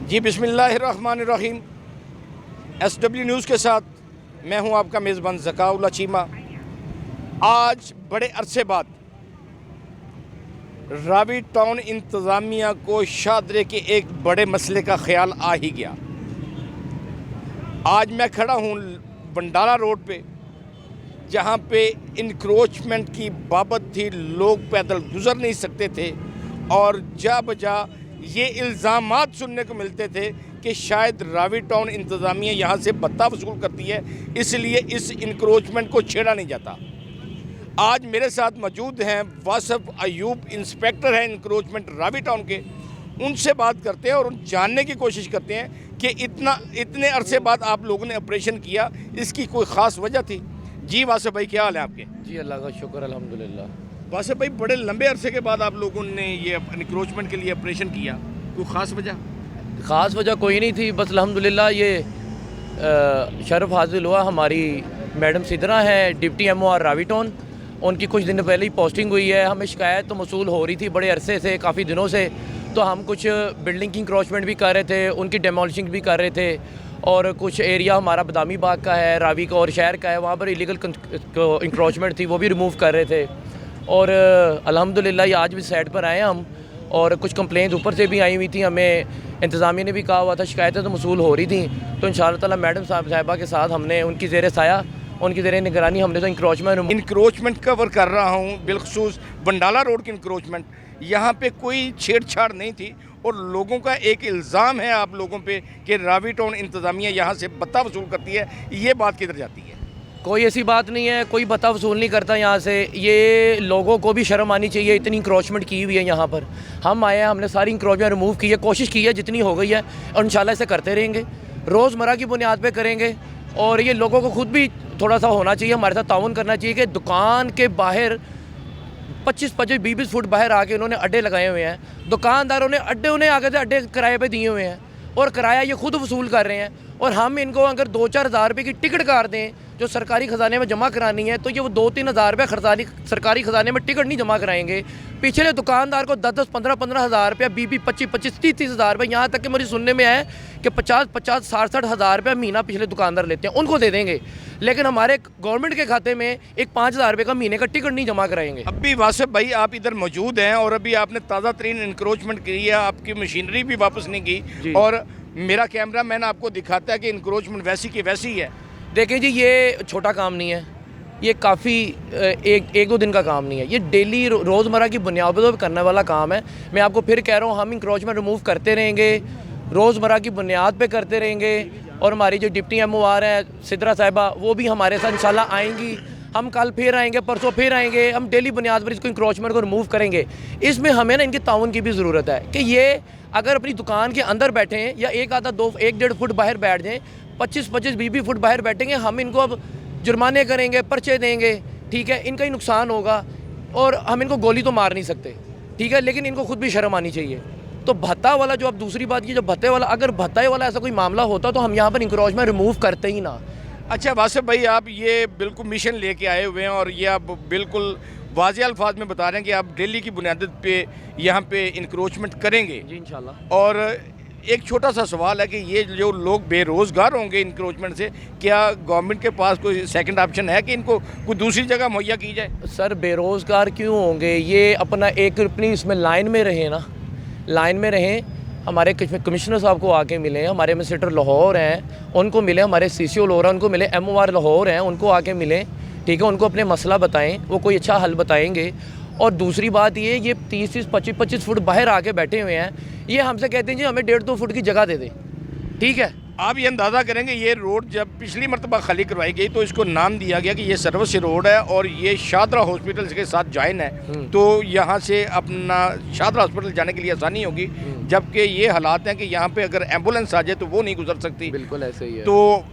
जी बिस्मिल्लाहिर्रहमानिर्रहीम। SW news के साथ मैं हूं आपका मेज़बान ज़काउल्लाह चीमा। आज बड़े अरसे बाद रावी टाउन इंतज़ामिया को शादरे के एक बड़े मसले का ख्याल आ ही गया। आज मैं खड़ा हूं बंडाला रोड पे, जहां पे इंक्रोचमेंट की बाबत थी, लोग पैदल गुजर नहीं सकते थे और जा बजा ये इल्ज़ामात सुनने को मिलते थे कि शायद रावी टाउन इंतज़ामिया यहाँ से भत्ता वसूल करती है, इसलिए इस इंक्रोचमेंट को छेड़ा नहीं जाता। आज मेरे साथ मौजूद हैं वासिफ अयूब, इंस्पेक्टर हैं इंक्रोचमेंट रावी टाउन के। उनसे बात करते हैं और जानने की कोशिश करते हैं कि इतने अरसे बाद आप लोगों ने ऑपरेशन किया, इसकी कोई ख़ास वजह थी? जी वासिफ भाई, क्या हाल है आपके? जी अल्लाह का शुक्र अल्हम्दुलिल्लाह। वासिफ भाई, बड़े लंबे अरसे के बाद आप लोगों ने ये इंक्रोचमेंट के लिए ऑपरेशन किया, कोई ख़ास वजह? ख़ास वजह कोई नहीं थी, बस अल्हम्दुलिल्लाह ये शर्फ हासिल हुआ। हमारी मैडम सिद्रा हैं डिप्टी MOR रावी टाउन, उनकी कुछ दिन पहले ही पोस्टिंग हुई है। हमें शिकायत तो मसूल हो रही थी बड़े अरसे से, काफ़ी दिनों से। तो हम कुछ बिल्डिंग की इंक्रोचमेंट भी कर रहे थे, उनकी डेमोलिशिंग भी कर रहे थे, और कुछ एरिया हमारा बदामी बाग का है, रावी का और शहर का है, वहाँ पर इलीगल इंक्रोचमेंट थी, वो भी रिमूव कर रहे थे। और अल्हम्दुलिल्लाह ये आज भी साइड पर आए हम, और कुछ कंप्लेंट्स ऊपर से भी आई हुई थी। हमें इंतज़ामिया ने भी कहा हुआ था, शिकायतें तो मसूल हो रही थी। तो इंशाअल्लाह ताला मैडम साहिबा के साथ हमने उनकी ज़ेर साया, उनकी ज़ेर निगरानी हमने तो इंक्रोचमेंट कवर कर रहा हूँ, बिलखसूस बंडाला रोड की इंक्रोचमेंट। यहाँ पे कोई छेड़छाड़ नहीं थी और लोगों का एक इल्ज़ाम है आप लोगों पे कि रावी टाउन इंतज़ामिया यहाँ से भत्ता वसूल करती है। ये बात किधर जाती है? कोई ऐसी बात नहीं है, कोई भत्ता वसूल नहीं करता यहाँ से। ये लोगों को भी शर्म आनी चाहिए, इतनी इंक्रोचमेंट की हुई है यहाँ पर। हम आए हैं, हमने सारी इंक्रोचमेंट रिमूव की है, कोशिश की है जितनी हो गई है, और इंशाल्लाह इसे करते रहेंगे, रोज़मर्रा की बुनियाद पे करेंगे। और ये लोगों को खुद भी थोड़ा सा होना चाहिए, हमारे साथ ताउन करना चाहिए कि दुकान के बाहर 25-25, 20-20 फुट बाहर आके उन्होंने अड्डे लगाए हुए हैं। दुकानदारों ने अड्डे, उन्हें आगे से अड्डे किराए पे दिए हुए हैं और किराया ये खुद वसूल कर रहे हैं। और हम इनको अगर 2-4 हज़ार रुपये की टिकट काट दें जो सरकारी ख़जाने में जमा करानी है, तो ये वो 2-3 हज़ार रुपये सरकारी ख़जाने में टिकट नहीं जमा कराएंगे। पिछले दुकानदार को 10-10, 15-15 हज़ार रुपया, 20-20, 25-25, 30-30 हज़ार रुपये, यहाँ तक कि मुझे सुनने में आया कि 50-50, 60-60 हज़ार रुपया महीना पिछले दुकानदार लेते हैं, उनको दे देंगे। लेकिन हमारे गवर्नमेंट के खाते में एक 5 हज़ार रुपये का महीने का टिकट नहीं जमा कराएंगे। अभी वासिफ भाई आप इधर मौजूद हैं और अभी आपने ताज़ा तरीन इंक्रोचमेंट की है, आपकी मशीनरी भी वापस नहीं की, और मेरा कैमरा मैन आपको दिखाता है कि इंक्रोचमेंट वैसी की वैसी है। देखें जी, ये छोटा काम नहीं है, ये काफ़ी एक दो दिन का काम नहीं है, ये डेली रोज़मर्रा की बुनियादों पर करने वाला काम है। मैं आपको फिर कह रहा हूँ, हम इंक्रोचमेंट रिमूव करते रहेंगे, रोज़मर्रा की बुनियाद पे करते रहेंगे। और हमारी जो डिप्टी MOR है सिद्रा साहिबा, वो भी हमारे साथ इंशाल्लाह आएंगी। हम कल फिर आएंगे, परसों फिर आएंगे, हम डेली बुनियाद पर इसको इंक्रोचमेंट को रिमूव करेंगे। इसमें हमें ना इनके ताउन की भी ज़रूरत है कि ये अगर अपनी दुकान के अंदर बैठें या एक आधा 1-1.5 फुट बाहर बैठ जाएँ, 25-25, 20-20 फुट बाहर बैठेंगे, हम इनको अब जुर्माने करेंगे, पर्चे देंगे, ठीक है, इनका ही नुकसान होगा। और हम इनको गोली तो मार नहीं सकते, ठीक है, लेकिन इनको खुद भी शर्म आनी चाहिए। तो भत्ता वाला जो, अब दूसरी बात की, जो भत्ते वाला, अगर भत्ते वाला ऐसा कोई मामला होता तो हम यहाँ पर इंक्रोचमेंट रिमूव करते ही ना। अच्छा वासिफ भाई, आप ये बिल्कुल मिशन लेके आए हुए हैं और ये आप बिल्कुल वाज़े अल्फाज में बता रहे हैं कि आप डेली की बुनियाद पे यहाँ पे इंक्रोचमेंट करेंगे जी इंशाल्लाह। और एक छोटा सा सवाल है कि ये जो लोग बेरोज़गार होंगे इंक्रोचमेंट से, क्या गवर्नमेंट के पास कोई सेकंड ऑप्शन है कि इनको कोई दूसरी जगह मुहैया की जाए? सर बेरोज़गार क्यों होंगे, ये अपनी इसमें लाइन में रहें ना, लाइन में रहें। हमारे कमिश्नर साहब को आके मिले, हमारे एडमिनिस्ट्रेटर लाहौर हैं उनको मिले, हमारे CCO लाहौर हैं उनको मिले, MOR लाहौर हैं उनको आके मिले, ठीक है, उनको अपने मसला बताएं, वो कोई अच्छा हल बताएंगे। और दूसरी बात ये 30-30, 25-25 फुट बाहर आके बैठे हुए हैं, ये हमसे कहते हैं जी हमें 1.5-2 फुट की जगह दे दें, ठीक है। आप ये अंदाज़ा करेंगे, ये रोड जब पिछली मरतबा खाली करवाई गई तो इसको नाम दिया गया कि ये सर्विस रोड है और ये शादरा हॉस्पिटल के साथ जॉइन है, तो यहाँ से अपना शादरा हॉस्पिटल जाने के लिए आसानी होगी। जबकि ये हालात हैं कि यहाँ पे अगर एम्बुलेंस आ जाए तो वो नहीं गुजर सकती। बिल्कुल ऐसे ही है। तो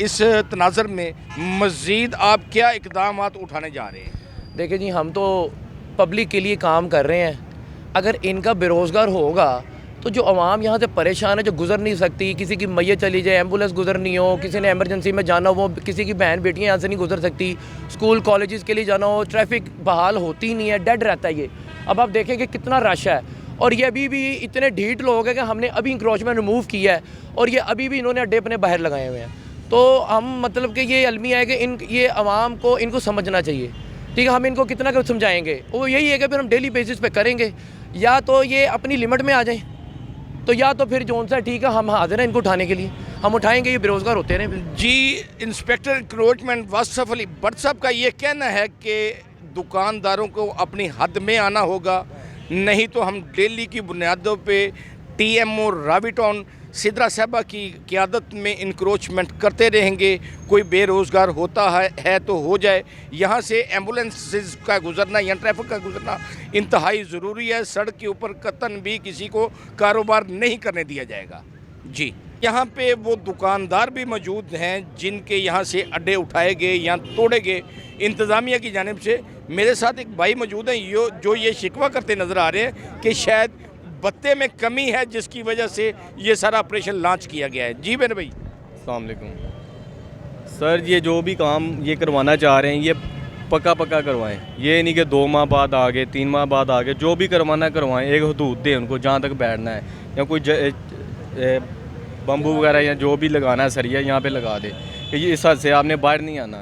इस तनाज़र में मज़ीद आप क्या इक़दाम उठाने जा रहे हैं? देखिए जी, हम तो पब्लिक के लिए काम कर रहे हैं। अगर इनका बेरोज़गार होगा तो जो आवाम यहाँ से परेशान है, जो गुजर नहीं सकती, किसी की मैयत चली जाए, एम्बुलेंस गुजरनी हो, किसी ने इमरजेंसी में जाना हो, किसी की बहन बेटियाँ यहाँ से नहीं गुजर सकती, स्कूल कॉलेजेस के लिए जाना हो, ट्रैफिक बहाल होती नहीं है, डेड रहता है ये। अब आप देखें कि कितना रश है और ये अभी भी इतने ढीठ लोग हैं कि हमने अभी इंक्रोचमेंट रिमूव किया है और ये अभी भी इन्होंने अड्डे अपने बाहर लगाए हुए हैं। तो हम मतलब कि ये अलमिया है कि ये आवाम को इनको समझना चाहिए, ठीक है। हम इनको कितना कुछ समझाएंगे, वो यही है कि फिर हम डेली बेसिस पे करेंगे, या तो ये अपनी लिमिट में आ जाएं, तो या तो फिर जोन सा ठीक है हम हाजिर हैं इनको उठाने के लिए, हम उठाएंगे, ये बेरोज़गार होते रहे। जी, इंस्पेक्टर इंक्रोचमेंट वासफ अली भट्ट साहब का ये कहना है कि दुकानदारों को अपनी हद में आना होगा, नहीं तो हम डेली की बुनियादों पे टीएमओ रावी टाउन सिद्रा साहबा की क़यादत में इंक्रोचमेंट करते रहेंगे। कोई बेरोज़गार होता है तो हो जाए। यहाँ से एम्बुलेंसेस का गुजरना या ट्रैफिक का गुजरना इंतहाई ज़रूरी है। सड़क के ऊपर कतन भी किसी को कारोबार नहीं करने दिया जाएगा। जी, यहाँ पे वो दुकानदार भी मौजूद हैं जिनके यहाँ से अड्डे उठाए गए या तोड़े गए इंतज़ामिया की जानिब से। मेरे साथ एक भाई मौजूद हैं जो ये शिकवा करते नज़र आ रहे हैं कि शायद बत्ते में कमी है जिसकी वजह से ये सारा ऑपरेशन लॉन्च किया गया है। जी मेरे भाई, अस्सलाम वालेकुम सर, ये जो भी काम ये करवाना चाह रहे हैं ये पक्का करवाएं। ये नहीं कि 2 माह बाद आगे 3 माह बाद आगे, जो भी करवाना करवाएं। एक हदूद दें उनको जहाँ तक बैठना है, या कोई बम्बू वगैरह या जो भी लगाना है सरिया यहाँ पे लगा दे कि ये इस हद से आपने बाहर नहीं आना।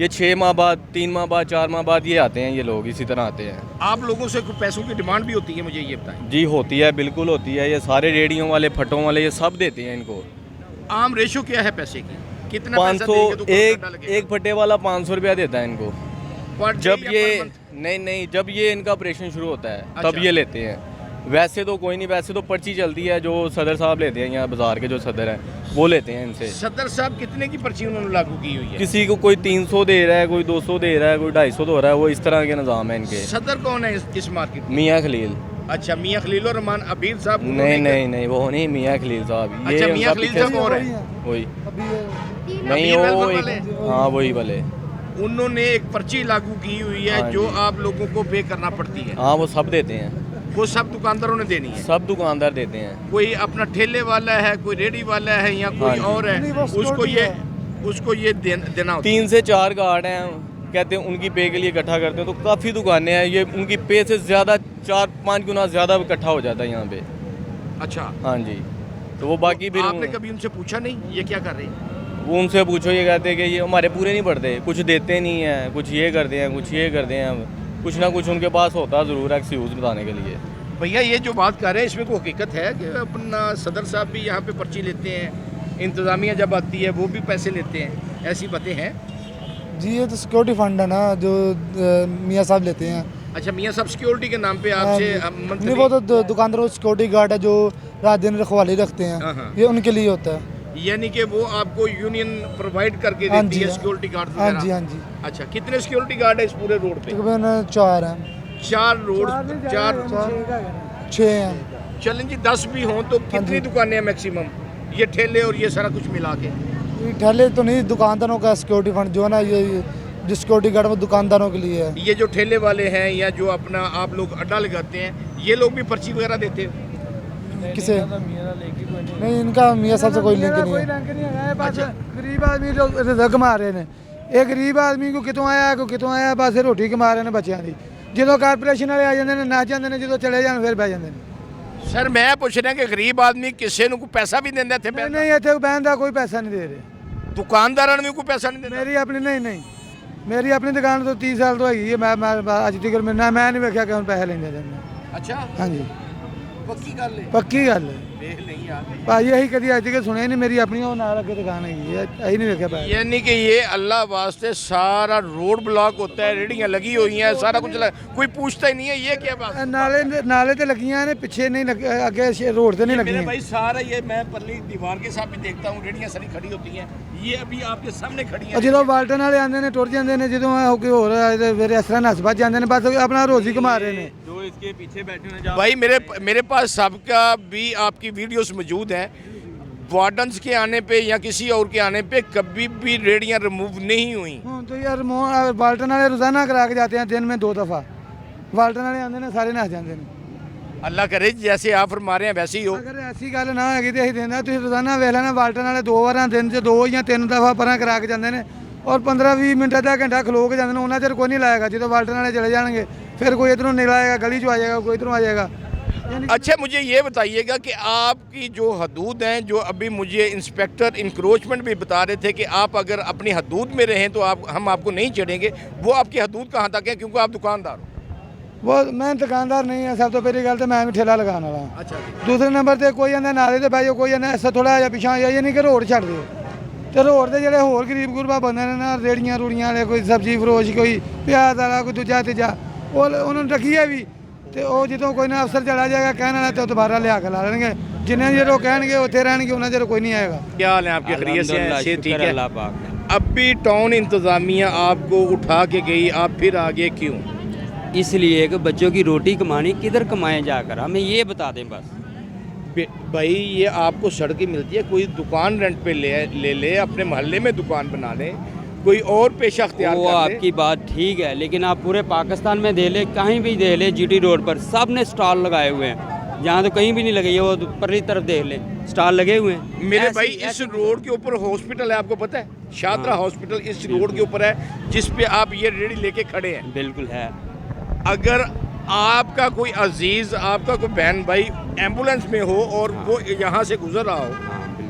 ये 6 माह बाद 3 माह बाद 4 माह बाद ये आते हैं, ये लोग इसी तरह आते हैं। आप लोगों से कोई पैसों की डिमांड भी होती है, मुझे ये बताएं। जी होती है, बिल्कुल होती है। ये सारे रेडियों वाले फटों वाले ये सब देते हैं इनको। आम रेशो क्या है पैसे की, कितना 500 एक फटे वाला 500 रुपया देता है इनको। जब ये नहीं जब ये इनका ऑपरेशन शुरू होता है तब ये लेते हैं। वैसे तो कोई नहीं, वैसे तो पर्ची चलती है जो सदर साहब लेते हैं, यहाँ बाजार के जो सदर हैं वो लेते हैं इनसे। सदर साहब कितने की पर्ची उन्होंने लागू की हुई है? किसी को कोई 300 दे रहा है, कोई 200 दे रहा है, कोई 250 दे रहा है। वो इस तरह के निज़ाम है इनके। सदर कौन है इस मार्केट? मियाँ खलील। अच्छा, मियाँ खलील और रहमान अबीर साहब? नहीं वो नहीं, मियाँ खलील साहब। अच्छा, मियाँ खलील साहब और है वही नहीं, वो हाँ वही वाले। उन्होंने एक पर्ची लागू की हुई है जो आप लोगों को पे करना पड़ती है। हाँ वो सब देते हैं, वो सब दुकानदारों ने देनी है? सब दुकानदार देते हैं। कोई अपना ठेले वाला है, कोई रेडी वाला है या कोई और है, उसको ये देना होता है। 3 से 4 गार्ड हैं, कहते हैं उनकी पे के लिए इकट्ठा करते हैं। तो काफ़ी दुकानें हैं, ये उनकी पे से ज़्यादा 4-5 गुना ज़्यादा इकट्ठा हो जाता है यहाँ पे। अच्छा, हाँ जी। तो वो बाकी भी आपने कभी उनसे पूछा नहीं ये क्या कर रहे हैं? वो उनसे पूछो, ये कहते हैं कि ये हमारे पूरे नहीं पड़ते, कुछ देते नहीं हैं, कुछ ये करते हैं, कुछ ये करते हैं। कुछ ना कुछ उनके पास होता ज़रूर है एक्सक्यूज़ बताने के लिए। भैया ये जो बात कर रहे हैं इसमें कोई हकीकत है कि अपना सदर साहब भी यहाँ पे पर्ची लेते हैं, इंतज़ामिया जब आती है वो भी पैसे लेते हैं, ऐसी बातें हैं? जी ये तो सिक्योरिटी फंड है ना जो मियाँ साहब लेते हैं। अच्छा, मियाँ साहब सिक्योरिटी के नाम पे आपसे नहीं, वो तो दुकानदारों सिक्योरिटी गार्ड है जो रात दिन रखवाली रखते हैं, ये उनके लिए होता है। यानी कि वो आपको यूनियन प्रोवाइड करके देती है सिक्योरिटी गार्ड? हाँ जी, हाँ जी। अच्छा, कितने सिक्योरिटी गार्ड है इस पूरे रोड पे? तकरीबन 4 हैं। 4 रोड, 6 हैं। चलें जी, 10 भी हों तो कितनी दुकानें हैं मैक्सिमम, ये ठेले और ये सारा कुछ मिला के? ठेले तो नहीं, दुकानदारों का सिक्योरिटी फंड जो है ना, ये जो सिक्योरिटी गार्ड वो दुकानदारों के लिए है। ये जो ठेले वाले हैं या जो अपना आप लोग अड्डा लगाते हैं, ये लोग भी पर्ची वगैरह देते हैं? किसे? नहीं, इनका मियाँ साहब से कोई लिंक नहीं है। अच्छा, गरीब आदमी जो कमा रहे हैं, एक गरीब आदमी को कितों आया बस रोटी कमा रहे हैं बच्चों की। जो कारपोरेशन वाले आ जाते हैं ना जाते हैं, जो चले जाए फिर बह जाते हैं। सर मैं पूछ रहा कि गरीब आदमी किसी को पैसा भी देंदा थे? नहीं, इतने बहन का कोई पैसा नहीं दे रहे। दुकानदार ने भी कोई पैसा नहीं देता? मेरी अपनी नहीं, मेरी अपनी दुकान तो 30 साल तो है। मैं अज तक मैं नहीं वेख्या कि पैसे लेंगे। अच्छा, हाँ जी, पक्की गल है? पक्की गल है देख नहीं यार भाई, यही कभी अज तक सुने नहीं। मेरी अपनी वो नाल अगे दुकान है, यही नहीं वेख्या पैसे। यानी कि ये अल्लाह वास्ते सारा रोड ब्लॉक होता है, रेडियां लगी हुई हैं, सारा कुछ कोई पूछता ही नहीं है, ये क्या बात? नाले तो लगियां ने, पीछे नहीं अगे रोड से नहीं लगी। मेरे भाई सारा ये मैं परली दीवार के साथ भी देखता हूँ, रेडियां सारी खड़ी होती हैं, ये अभी आपके सामने खड़ी हैं। जो वाल्टन वाले आते हैं टुर जाते हैं, जो कोई होर फिर इस तरह नस भज जाते हैं, बस अपना रोजी कमा रहे हैं। जो इसके पीछे बैठे हैं भाई मेरे पास सबका भी आपकी वीडियोस मौजूद हैं। वार्डन्स के आने पे या किसी और के आने पे कभी भी रेडियां रिमूव नहीं हुई। तो यार वाल्टन वाले रोजाना करा के जाते हैं, दिन में 2 दफ़ा वाल्टन वाले आते हैं, सारे नस जाते हैं। अल्लाह करे जैसे आप फरमा रहे हैं वैसे ही हो। अगर ऐसी गल ना हैगी तो अं देना, तुम रोजाना वेख लेना वाल्टन वाले 2 बार दिन से 2 या 3 दफ़ा पर करा के जाते हैं, और 15-20 मिनट आधा घंटा खलो के जाते हैं। उन्ना चर कोई नहीं लाएगा, जो वाल्टन वाले चले जाएंगे फिर कोई इधरों नहीं लाएगा, गली चो आ जाएगा, कोई इधरों आ जाएगा। अच्छा मुझे ये बताइएगा कि आपकी जो हदूद हैं, जो अभी मुझे इंस्पेक्टर इंक्रोचमेंट भी बता रहे थे कि आप अगर अपनी हदूद में रहें तो हम आपको नहीं चढ़ेंगे, वो आपकी हदूद कहाँ तक है, क्योंकि आप दुकानदार हो? वो मैं दुकानदार नहीं है, सब तो पहली गल तो मैं भी ठेला लगाने वाला। अच्छा दूसरे नंबर ते कोई आंदा नाले ते बह जाओ, कोई आंदा ऐसा थोड़ा जिहा पिछां ये नहीं कि रोड छड्ड दिओ। ते रोड ते जेह्ड़े होर गरीब गुरबा बंदे ने ना, रेड़ियां रूड़ियां वाले, कोई सब्जी फरोश, कोई प्याज वाला, कोई दूजा तीजा, उन्होंने रखिए भी ते ਉਹ ਜਦੋਂ ਕੋਈ ਨਾ ਅਫਸਰ ਚਲਾ ਜਾਏਗਾ ਕਹਿਣ ਵਾਲਾ ਤੇ ਦੁਬਾਰਾ ਲਿਆ ਕੇ ਲਾ ਲੈਣਗੇ। ਜਿੰਨੇ ਚਿਰ ਉਹ ਕਹਿਣਗੇ ਉੱਥੇ ਰਹਿਣਗੇ, ਉਹਨਾਂ ਚਿਰ ਕੋਈ नहीं आएगा। क्या हाल है आपके? खैरियत से हैं? सेहत ठीक है? अभी टाउन इंतज़ामिया आपको उठा के गई, आप फिर आगे क्यों? इसलिए कि बच्चों की रोटी कमानी किधर कमाएं जाकर, हमें ये बता दें बस। भाई ये आपको सड़कें मिलती है, कोई दुकान रेंट पे ले अपने मोहल्ले में दुकान बना ले, कोई और पेशा अख्तियार वो कर ले। आपकी बात ठीक है, लेकिन आप पूरे पाकिस्तान में दे ले, कहीं भी दे ले, जीटी रोड पर सब ने स्टॉल लगाए हुए हैं। जहाँ तो कहीं भी नहीं लगे, वो परली तरफ देख ले, स्टॉल लगे हुए हैं। मेरे भाई इस रोड के ऊपर हॉस्पिटल है, आपको पता है? शात्रा हॉस्पिटल इस रोड के ऊपर है, जिस पे आप ये रेडी लेके खड़े हैं। बिल्कुल है। अगर आपका कोई अजीज, आपका कोई बहन भाई एम्बुलेंस में हो और वो यहाँ से गुजर रहा हो,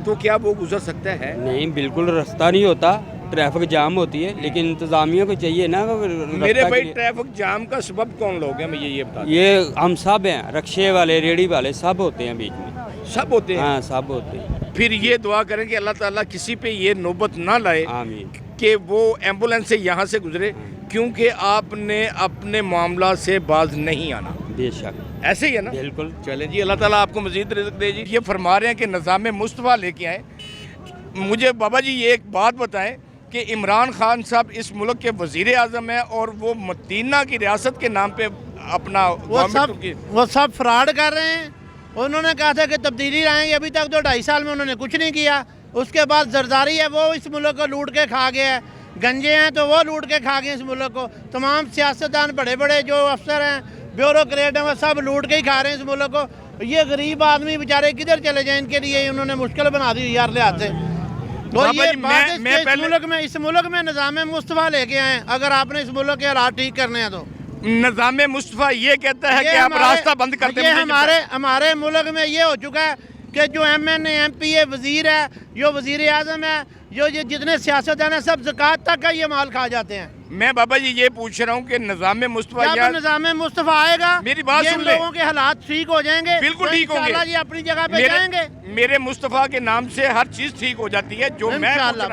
तो क्या वो गुजर सकता है? नहीं, बिल्कुल रास्ता नहीं होता, ट्रैफिक जाम होती है, लेकिन इंतजामिया को चाहिए ना। मेरे भाई ट्रैफिक जाम का सबब कौन लोग हैं, मुझे ये बता। ये हम सब हैं, रक्शे वाले, रेडी वाले, सब होते हैं बीच में। सब होते हैं? हाँ, सब होते हैं। फिर ये दुआ करें कि अल्लाह ताला किसी पे ये नौबत ना लाए आमीन। कि वो एम्बुलेंस से यहाँ से गुजरे, क्योंकि आपने अपने मामला से बाज नहीं आना। बेशक ऐसे ही है ना? बिल्कुल। चलें जी, अल्लाह ताला आपको मजीद रिज़्क़ दे जी। ये फरमा रहे हैं कि निज़ाम मुस्तफ़ा लेके आए। मुझे बाबा जी ये एक बात बताएं कि इमरान खान साहब इस मुल्क के वज़ीर आज़म हैं और वो मदीना की रियासत के नाम पे अपना वो सब फ्रॉड कर रहे हैं। उन्होंने कहा था कि तब्दीली लाएंगे, अभी तक तो 2.5 साल में उन्होंने कुछ नहीं किया। उसके बाद जरदारी है, वो इस मुल्क को लूट के खा गया है। गंजे हैं तो वो लूट के खा गए इस मुल्क को। तमाम सियासतदान, बड़े बड़े जो अफसर हैं, ब्यूरोक्रेट हैं, वो सब लूट के ही खा रहे हैं इस मुल्क को। ये गरीब आदमी बेचारे किधर चले जाएं, इनके लिए उन्होंने मुश्किल बना दी यार ले आते। तो ये बात इस मुल्क में निज़ाम मुस्तफ़ा लेके आए। अगर आपने इस मुल्क के हालात ठीक करने हैं तो निज़ाम मुस्तफ़ा ये कहता है कि आप रास्ता बंद करते हैं। हमारे मुल्क में ये हो चुका है कि जो MNA MPA वज़ीर है, जो वज़ीर आज़म है, जो ये जितने सियासतदान हैं, सब ज़कात तक का ये माल खा जाते हैं। मैं बाबा जी ये पूछ रहा हूँ कि निज़ाम मुस्तफ़ा, निज़ाम मुस्तफ़ा आएगा, मेरी बात सुन ले, लोगों के हालात ठीक हो जाएंगे। बिल्कुल ठीक होंगे जी, अपनी जगह पे जाएंगे। मेरे मुस्तफ़ा के नाम से हर चीज़ ठीक हो जाती है। जो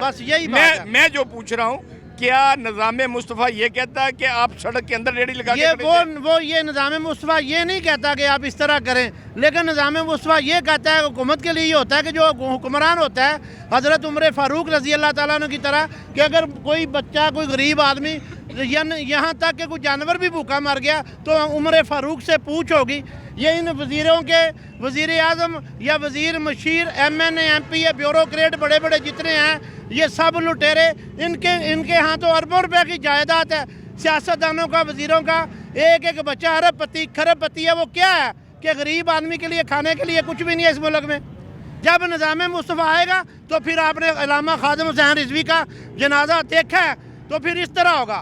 बस यही बात मैं जो पूछ रहा हूँ, क्या निज़ाम मुस्तफ़ा ये कहता है कि आप सड़क के अंदर रेडी लगा ये वो ये निज़ाम मुस्तफ़ा ये नहीं कहता कि आप इस तरह करें, लेकिन निज़ाम मुस्तफ़ा ये कहता है, हुकूमत के लिए ये होता है कि जो हुक्मरान होता है हज़रत उमर फ़ारूक रज़ी अल्लाह ताला अन्हु की तरह, कि अगर कोई बच्चा, कोई गरीब आदमी, यहाँ तक कि कोई जानवर भी भूखा मर गया तो उमर फ़ारूक से पूछ होगी। ये इन वज़ीरों के, वज़ीर आज़म या वज़ीर मशीर, MNA MPA, ब्यूरोक्रेट, बड़े बड़े जितने हैं, ये सब लुटेरे, इनके यहाँ तो अरबों रुपए की जायदाद है। सियासतदानों का, वज़ीरों का एक एक बच्चा अरबपति खरबपति है। वो क्या है कि गरीब आदमी के लिए खाने के लिए कुछ भी नहीं है इस मुल्क में। जब निज़ाम मुस्तफ़ा आएगा तो फिर आपने अल्लामा खादिम हुसैन रिज़वी का जनाजा देखा है, तो फिर इस तरह होगा।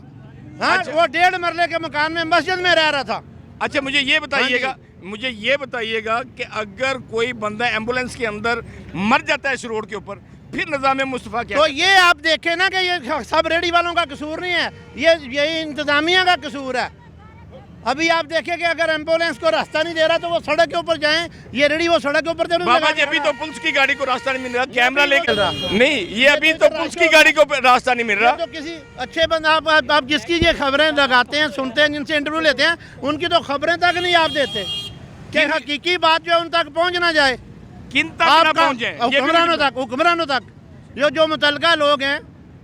हाँ, अच्छा। वो 1.5 मरले के मकान में मस्जिद में रह रहा था। अच्छा मुझे ये बताइएगा कि अगर कोई बंदा एम्बुलेंस के अंदर मर जाता है इस रोड के ऊपर, फिर निज़ाम मुस्तफ़ा क्या? तो ये आप देखें ना कि ये सब रेडी वालों का कसूर नहीं है, ये इंतज़ामिया का कसूर है। अभी आप देखें कि अगर एम्बुलेंस को रास्ता नहीं दे रहा तो वो सड़क के ऊपर जाएं, ये रेडी वो सड़क के ऊपर दे। बाबा जी अभी तो पुलिस की गाड़ी को रास्ता नहीं मिल रहा, कैमरा लेकर नहीं, ये अभी तो पुलिस की गाड़ी को रास्ता नहीं मिल रहा। तो किसी अच्छे बंदा आप जिसकी ये खबरें लगाते हैं, सुनते हैं, जिनसे इंटरव्यू लेते हैं, उनकी तो खबरें तक नहीं आप देते कि हकीकी बात जो उन तक पहुँच ना जाए। किन तक ना पहुँचे? हुक्मरानों तक जो मुतलका लोग हैं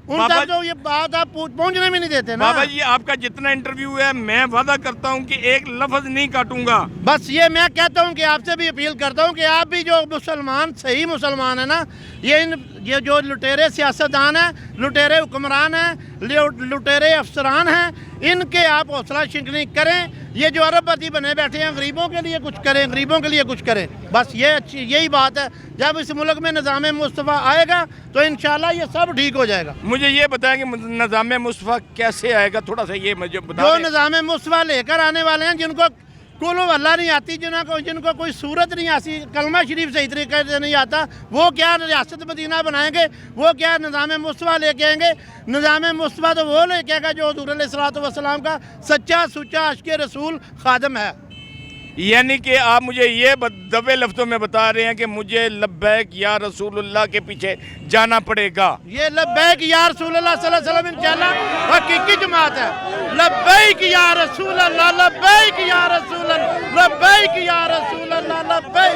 उन तक तो ये बात आप पहुंचने में नहीं देते ना। बाबा जी आपका जितना इंटरव्यू है, मैं वादा करता हूं कि एक लफ्ज नहीं काटूंगा। बस ये मैं कहता हूं कि आपसे भी अपील करता हूं कि आप भी जो मुसलमान, सही मुसलमान है ना, ये जो लुटेरे सियासतदान हैं, लुटेरे हुक्मरान हैं, लुटेरे अफसरान हैं, इनके आप हौसला शिकनी करें। ये जो अरबपति बने बैठे हैं, गरीबों के लिए कुछ करें, गरीबों के लिए कुछ करें। बस यही बात है। जब इस मुल्क में निज़ाम मुस्तफ़ा आएगा तो इंशाल्लाह ये सब ठीक हो जाएगा। मुझे ये बताएं कि निज़ाम मुस्तफ़ा कैसे आएगा, थोड़ा सा ये मुझे बता। जो निज़ाम मुस्तफ़ा लेकर आने वाले हैं, जिनको कुल अल्लाह नहीं आती, जिनको कोई सूरत नहीं आती, कलमा शरीफ सही तरीके से नहीं आता, वो क्या रियासत मदीना बनाएंगे? वो क्या निज़ाम मुस्तफ़ा लेके आएंगे? निज़ाम मुस्तफ़ा तो वो लेके आएगा जो हुज़ूर अलैहिस्सलातु वस्सलाम का सच्चा सुच्चा अश्क़ रसूल खादम है। यानी कि आप मुझे ये दबे लफ्ज़ों में बता रहे हैं कि मुझे लब्बैक या रसूलुल्लाह के पीछे जाना पड़ेगा। ये लब्बैक या रसूलुल्लाह सल्लल्लाहु अलैहि वसल्लम इंशाअल्लाह हकीकी जमात है। लब्बैक या रसूलल्लाह, लब्बैक या रसूलल्लाह, लब्बैक या रसूलल्लाह, लब्बैक।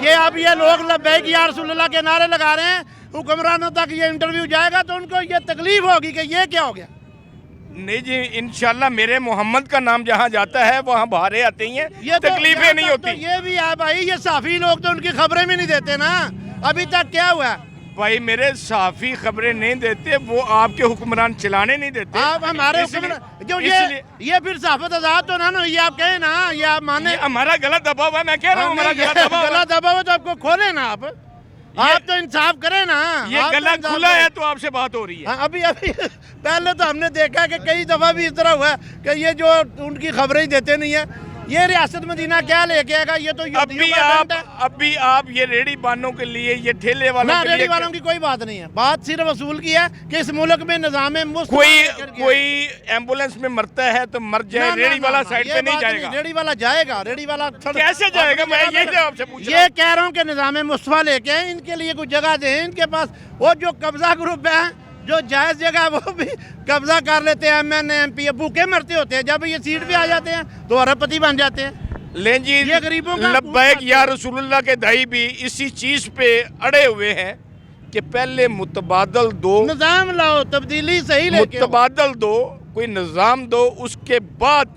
ये अब ये लोग लब्बैक या रसूलल्लाह के नारे लगा रहे हैं, हुक्मरानों तक ये इंटरव्यू जाएगा तो उनको ये तकलीफ होगी कि ये क्या हो गया। नहीं जी, इंशाल्लाह मेरे मोहम्मद का नाम जहाँ जाता है वहाँ बहारे आते ही हैं, ये तकलीफें नहीं होती। तो ये भी है भाई, ये साफी लोग तो उनकी खबरें भी नहीं देते ना। अभी तक क्या हुआ है भाई? मेरे साफी खबरें नहीं देते, वो आपके हुक्मरान चलाने नहीं देते। आप हमारे हुक्मरान जो ये फिर साफत आजाद तो ना ये आप कहें ना, ये आप माने हमारा गलत दबाव है। मैं कह रहा हूँ हमारा गला दबाव है तो आपको खोले ना, आप तो इंसाफ करें ना। ये गला खुला है तो आपसे बात हो रही है। अभी पहले तो हमने देखा कि कई दफ़ा भी इस तरह हुआ है कि ये जो उनकी खबरें ही देते नहीं है। ये रियासत मदीना क्या लेके आएगा? ये तो अभी आप ये रेडी वालों के लिए, ये ठेले वालों के लिए, रेडी वालों की कोई बात नहीं है। बात सिर्फ वसूल की है कि इस मुल्क में निज़ाम कोई एम्बुलेंस में मरता है तो मर जाए, रेडी वाला साइड पे नहीं जाएगा। रेडी वाला जाएगा, रेडी वाला कैसे जाएगा? मैं ये आपसे पूछ रहा हूं। ये कह रहा हूँ कि निज़ाम मुस्तफ़ा लेके आए, इनके लिए कुछ जगह दें इनके पास। वो जो कब्जा ग्रुप है, जो जायज़ जगह वो भी कब्जा कर लेते हैं। MNA MP भूखे मरते होते हैं, जब ये सीट पे आ जाते हैं तो अरबपति बन जाते हैं। लें जी, ये गरीबों का लब्बैक या रसूलुल्लाह के दाई भी इसी चीज़ पे अड़े हुए हैं कि पहले मुतबादल दो, निज़ाम लाओ, तब्दीली सही लेके आओ। मुतबादल दो, कोई निज़ाम दो, उसके बाद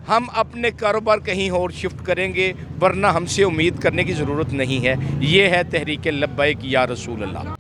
हम अपने कारोबार कहीं और शिफ्ट करेंगे, वरना हमसे उम्मीद करने की ज़रूरत नहीं है। ये है तहरीक लब्बैक या रसूलुल्लाह।